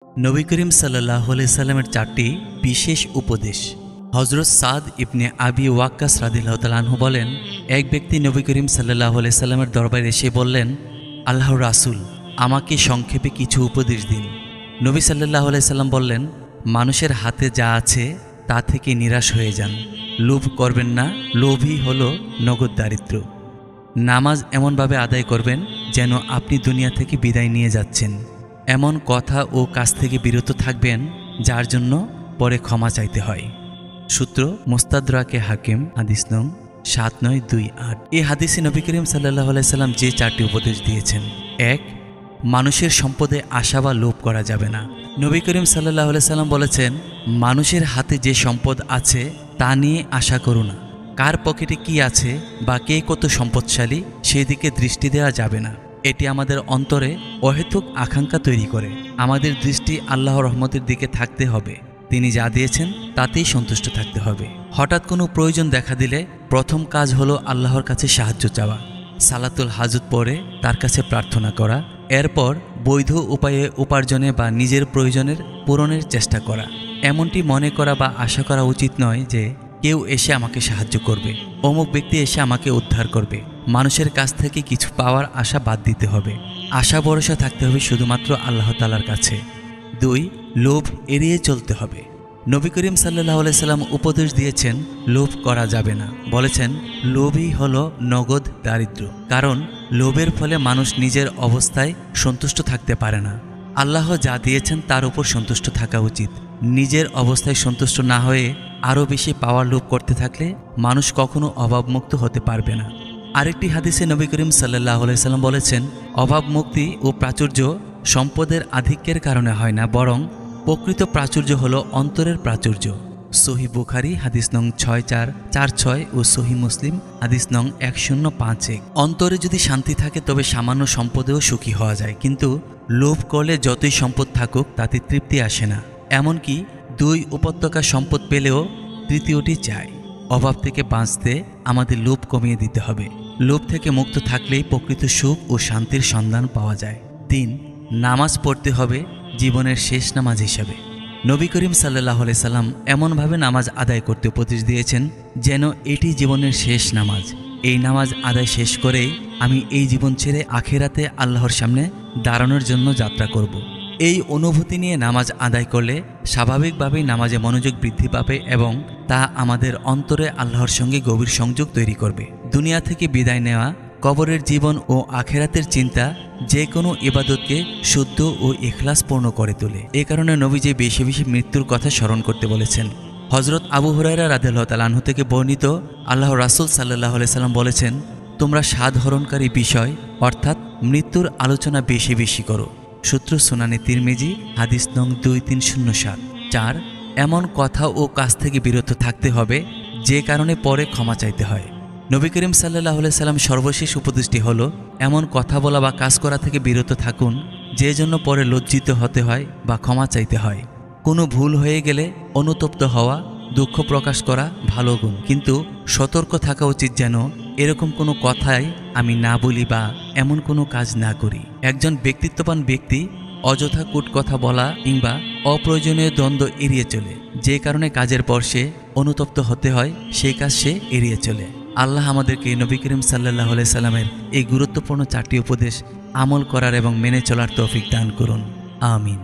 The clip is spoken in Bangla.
নবী করিম সাল্লাল্লাহু আলাইহি সাল্লামের 4টি বিশেষ উপদেশ। হযরত সাদ ইবনে আবি ওয়াক্কাস রাদিয়াল্লাহু তাআলা আনহু বলেন, এক ব্যক্তি নবী করিম সাল্লাল্লাহু আলাইহি সাল্লামের দরবারে এসে বললেন, আল্লাহর রাসূল, আমাকে সংক্ষেপে কিছু উপদেশ দিন। নবী সাল্লাল্লাহু আলাইহি সাল্লাম বললেন, মানুষের হাতে যা আছে তা থেকে নিরাশ হয়ে যান, লোভ করবেন না, লোভই হলো নগদ দারিদ্র্য। নামাজ এমনভাবে আদায় করবেন যেন আপনি দুনিয়া থেকে বিদায় নিয়ে যাচ্ছেন। এমন কথা ও কাজ থেকে বিরত থাকবেন যার জন্য পরে ক্ষমা চাইতে হয়। সূত্র মুস্তাদরাকে হাকিম, হাদিস নং 7928। এই হাদিসে নবী করিম সাল্লাল্লাহু আলাইহি সাল্লাম যে 4টি উপদেশ দিয়েছেন। 1. মানুষের সম্পদে আশা বা লোভ করা যাবে না। নবী করিম সাল্লাল্লাহু আলাইহি সাল্লাম বলেছেন, মানুষের হাতে যে সম্পদ আছে তা নিয়ে আশা করো না। কার পকেটে কি আছে বা কে কত সম্পদশালী সেদিকে দৃষ্টি দেওয়া যাবে না। এটি আমাদের অন্তরে অহেতুক আকাঙ্ক্ষা তৈরি করে। আমাদের দৃষ্টি আল্লাহর রহমতের দিকে থাকতে হবে। তিনি যা দিয়েছেন তাতেই সন্তুষ্ট থাকতে হবে। হঠাৎ কোনো প্রয়োজন দেখা দিলে প্রথম কাজ হলো আল্লাহর কাছে সাহায্য চাওয়া, সালাতুল হাজত পড়ে তার কাছে প্রার্থনা করা, এরপর বৈধ উপায়ে উপার্জনে বা নিজের প্রয়োজনের পূরণের চেষ্টা করা। এমনটি মনে করা বা আশা করা উচিত নয় যে কেউ এসে আমাকে সাহায্য করবে, অমুক ব্যক্তি এসে আমাকে উদ্ধার করবে। মানুষের কাছ থেকে কিছু পাওয়ার আশা বাদ দিতে হবে। আশা ভরসা থাকতে হবে শুধুমাত্র আল্লাহ তাআলার কাছে। 2. লোভ এড়িয়ে চলতে হবে। নবী করিম সাল্লাল্লাহু আলাইহি সাল্লাম উপদেশ দিয়েছেন, লোভ করা যাবে না। বলেছেন, লোভই হলো নগদ দারিদ্র্য। কারণ লোভের ফলে মানুষ নিজের অবস্থায় সন্তুষ্ট থাকতে পারে না। আল্লাহ যা দিয়েছেন তার উপর সন্তুষ্ট থাকা উচিত। নিজের অবস্থায় সন্তুষ্ট না হয়ে আরও বেশি পাওয়ার লোভ করতে থাকলে মানুষ কখনো অভাবমুক্ত হতে পারবে না। আরেকটি হাদিসে নবী করিম সাল্লাল্লাহু আলাইহি সাল্লাম বলেছেন, অভাব মুক্তি ও প্রাচুর্য সম্পদের আধিক্যের কারণে হয় না, বরং প্রকৃত প্রাচুর্য হল অন্তরের প্রাচুর্য। সহিহ বুখারী হাদিস নং 6446 ও সহিহ মুসলিম হাদিস নং 1051। অন্তরে যদি শান্তি থাকে তবে সামান্য সম্পদেও সুখী হওয়া যায়, কিন্তু লোভ করলে যতই সম্পদ থাকুক তাতে তৃপ্তি আসে না। এমনকি 2 উপত্যকা সম্পদ পেলেও তৃতীয়টি চায়। অভাব থেকে বাঁচতে আমাদের লোভ কমিয়ে দিতে হবে। লোভ থেকে মুক্ত থাকলেই প্রকৃত সুখ ও শান্তির সন্ধান পাওয়া যায়। 3. নামাজ পড়তে হবে জীবনের শেষ নামাজ হিসাবে। নবী করিম সাল্লাল্লাহু আলাইহি সাল্লাম এমনভাবে নামাজ আদায় করতে উপদেশ দিয়েছেন যেন এটি জীবনের শেষ নামাজ। এই নামাজ আদায় শেষ করেই আমি এই জীবন ছেড়ে আখিরাতে আল্লাহর সামনে দাঁড়ানোর জন্য যাত্রা করব। এই অনুভূতি নিয়ে নামাজ আদায় করলে স্বাভাবিকভাবেই নামাজে মনোযোগ বৃদ্ধি পাবে এবং তা আমাদের অন্তরে আল্লাহর সঙ্গে গভীর সংযোগ তৈরি করবে। দুনিয়া থেকে বিদায় নেওয়া, কবরের জীবন ও আখেরাতের চিন্তা যে কোনো ইবাদতকে শুদ্ধ ও ইখলাসপূর্ণ করে তোলে। এ কারণে নবীজি বেশি বেশি মৃত্যুর কথা স্মরণ করতে বলেছেন। হযরত আবু হুরায়রা রাদিয়াল্লাহু তাআলা আনহু থেকে বর্ণিত, আল্লাহর রাসূল সাল্লাল্লাহু আলাইহি সাল্লাম বলেছেন, তোমরা সাধহরণকারী বিষয় অর্থাৎ মৃত্যুর আলোচনা বেশি বেশি করো। সূত্র সুনানে তিরমিজি হাদিস নং 2307। 4. এমন কথা ও কাজ থেকে বিরত থাকতে হবে যে কারণে পরে ক্ষমা চাইতে হয়। নবী করিম সাল্লাল্লাহু আলাইহি সাল্লাম সর্বশেষ উপদেশটি হলো, এমন কথা বলা বা কাজ করা থেকে বিরত থাকুন যে জন্য পরে লজ্জিত হতে হয় বা ক্ষমা চাইতে হয়। কোনো ভুল হয়ে গেলে অনুতপ্ত হওয়া, দুঃখ প্রকাশ করা ভালো গুণ, কিন্তু সতর্ক থাকা উচিত যেন এরকম কোনো কথাই আমি না বলি বা এমন কোনো কাজ না করি। একজন ব্যক্তিত্ববান ব্যক্তি অযথা কূট কথা বলা কিংবা অপ্রয়োজনীয় দ্বন্দ্ব এড়িয়ে চলে। যে কারণে কাজের পর সে অনুতপ্ত হতে হয়, সেই কাজ সে এড়িয়ে চলে। আল্লাহ আমাদেরকে নবী করিম সাল্লাল্লাহু আলাইহি সাল্লামের এই গুরুত্বপূর্ণ 4টি উপদেশ আমল করার এবং মেনে চলার তৌফিক দান করুন। আমিন।